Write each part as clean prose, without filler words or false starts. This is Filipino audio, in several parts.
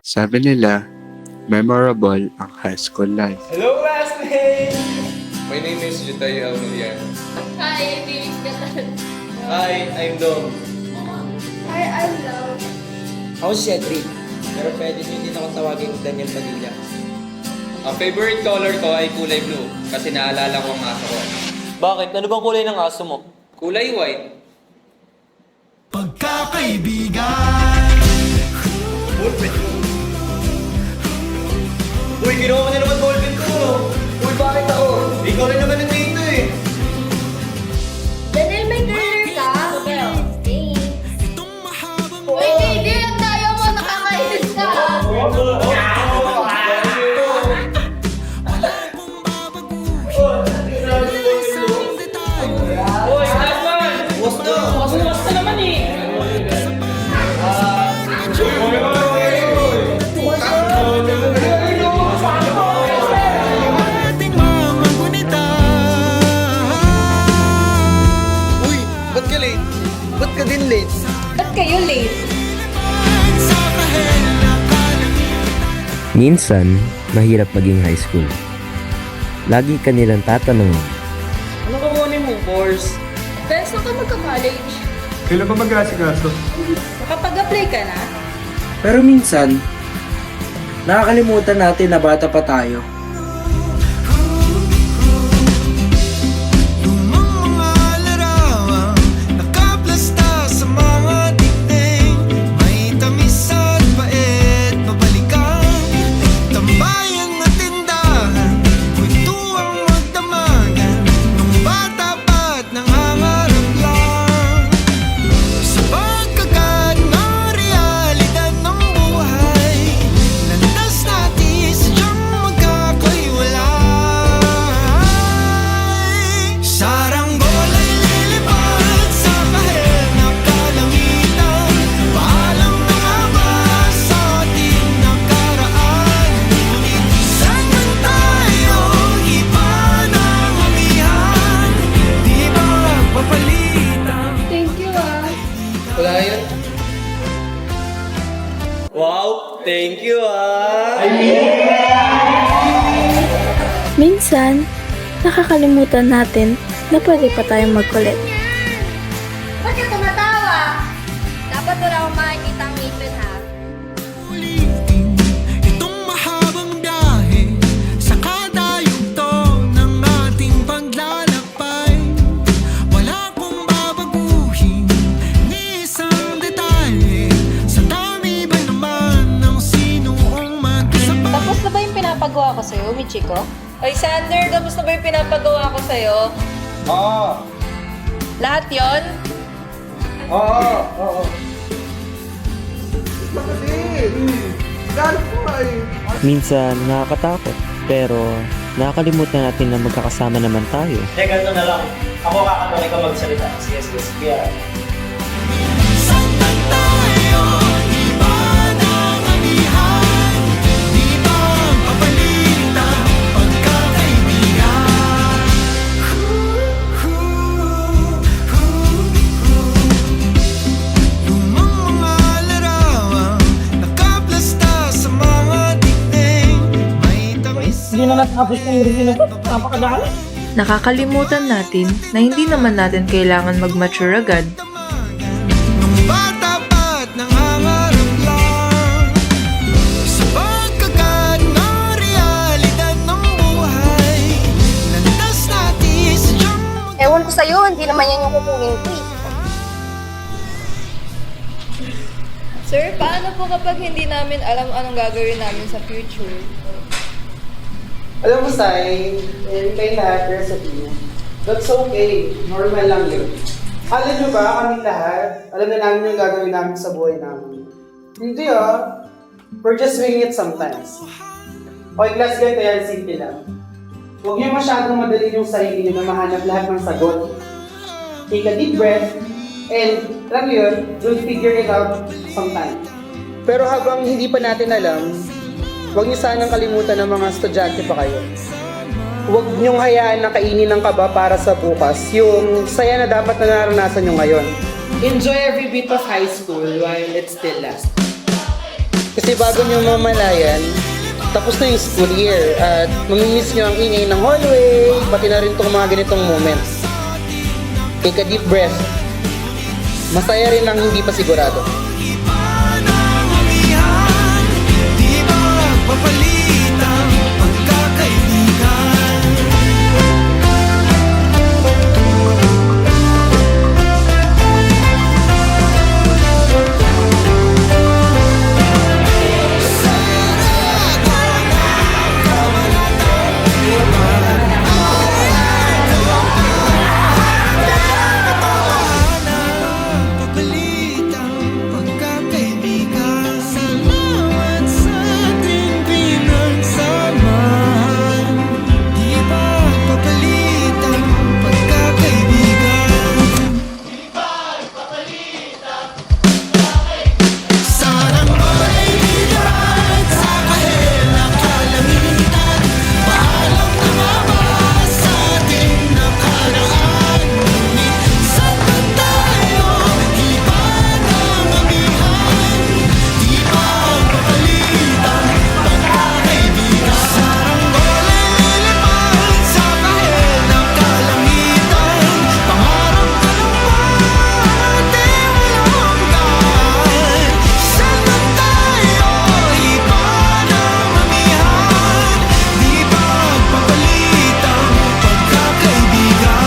Sabi nila, memorable ang high school life. Hello, classmates! My name is Jutay Almilian. Hi, Felix Gatan. Hi, I'm Dom. Hi, I'm Lau. Ako si Cedric, pero pwede nyo din akong tawagin Daniel Padilla. Ang favorite color ko ay kulay blue kasi naalala ko ang aso ko. Bakit? Ano bang kulay ng aso mo? Kulay white. Pagkakaibigan. Uy, ginawa mo na naman ballpen ko. Uy, bakit ako? Ikaw rin naman nandito eh. Daniel, may career ka? Itong mahabang Uy, hindi! Ang tayo mo! Nakakainis ka! isang detalye. Uy, naman! Basta naman eh! Ating mga gunita. Uy, ba't ka late? Ba't ka din late? Ba't kayo late? Sa kahel na Minsan, mahirap maging high school. Lagi ka nilang tatanungin, Ano kukunin mong course? Best ka magka-college. Kailan ba mag-asikaso? Makapag-apply ka na? Pero minsan, nakakalimutan natin na bata pa tayo. lumang mga larawang nakaplasta sa mga dingding. May tamis at pait, mabalikan. Tambayan na tindahan, kwentuang magdamagan. Nung bata pa't nangangarap lang. Sa pagkagat ng realidad ng buhay, landas natin sadyang magkakaiwalay. Saranggola lilipad sa kahel na kalangitan. Paalam na nga ba sa ating nakaraan? Ngunit saan man tayo, iba ng amihan. Di ba papalitan? Thank you, ah. Wala yun. Wow! Thank you ah! Minsan, nakakalimutan natin na pwede pa tayong magkulit. Ba't ka tumatawa? Dapat wala akong makikita ang ngipin, ha? Ulitin itong mahabang biyahe sa kada yugto ng ating paglalakbay. Wala kong babaguhin ni isang detalye. Sa dami ba naman ng sinuong magkasabay? Tapos na ba yung pinapagawa ko sa'yo, Michiko? Oy, Sander, tapos na ba yung pinapagawa ko sa'yo? Oo, Lahat yon? oo. minsan nakakatakot, pero nakakalimutan natin na magkakasama naman tayo. Ganito na lang. Ako kakatuloy ka magsalita. Sige. Kaya, Saan man tayo, iba ng amihan. Di ba papalitan pagkakaibigan? Lumang mga larawang nakaplasta sa mga dingding. May tamis. hindi na natapos na yung review na ito. Napakadali. Nakakalimutan natin na hindi naman natin kailangan mag-mature agad. Nung bata pa't nangangarap lang. Sa pagkagat ng realidad ng buhay, landas natin sadyang Ewan ko sa'yo, hindi naman yan yung kukunin ko, eh. Sir, paano po kapag hindi namin alam anong gagawin namin sa future? Alam mo, Sai, kay lahat, recipe. That's okay. Normal lang yun. Alam nyo ba, kami lahat, alam na namin yung gagawin namin sa buhay namin. Hindi we're just winging it sometimes. Okay, class, ganito yan, simple lang. Huwag niyo masyadong madali yung sarili niyo na mahanap lahat ng sagot. Take a deep breath, and alam mo yun, you'll figure it out sometime. Pero habang hindi pa natin alam, huwag niyo sanang kalimutan ng mga estudyante pa kayo. Huwag niyong hayaan na kainin ng kaba para sa bukas yung saya na dapat na naranasan niyo ngayon. Enjoy every bit of high school while it still lasts. Kasi bago niyo mamalayan, tapos na yung school year at mamimiss niyo ang ingay ng hallway, pati na rin itong mga ganitong moments. Take a deep breath. Masaya rin ang hindi pa sigurado. Papalitang pagkakaibigan. Papalitang pagkakaibigan. Salamat sa ating pinagsamahan. Di ba papalitang pagkakaibigan? Sarang maibigan sa kahit na kalamitan. Paalam na nga ba sa ating nakaraan? Ngunit saan ba tayo? Iba ng amihan. Di ba papalitang pagkakaibigan? Sarang golay lilipad sa kahit na kalamitan. Pangarap ka lang ba di walang hanggan? Saan ba tayo? Iba ng amihan. Di ba papalitang pagkakaibigan?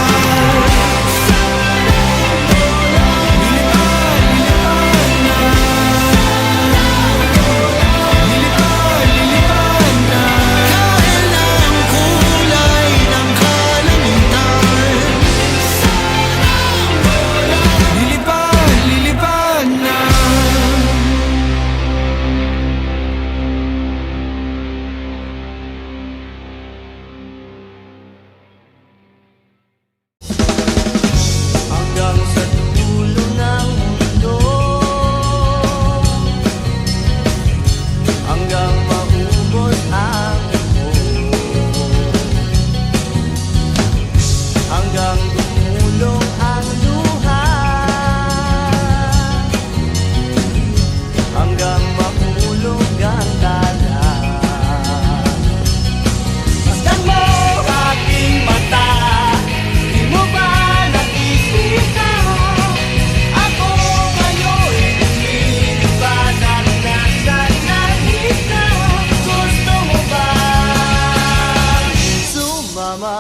Lilipad na kahit ang kulay ng kalamitan. Lilipad na. Hanggang sa dulo ng mundo, hanggang maubos ang imo, hanggang dumulong ang luha, hanggang mahulog ang dala. Masdan mo aking mata, di mo ba nakikita? Ako ngayon lumilipad at nasa langit na. Gusto mo ba sumama?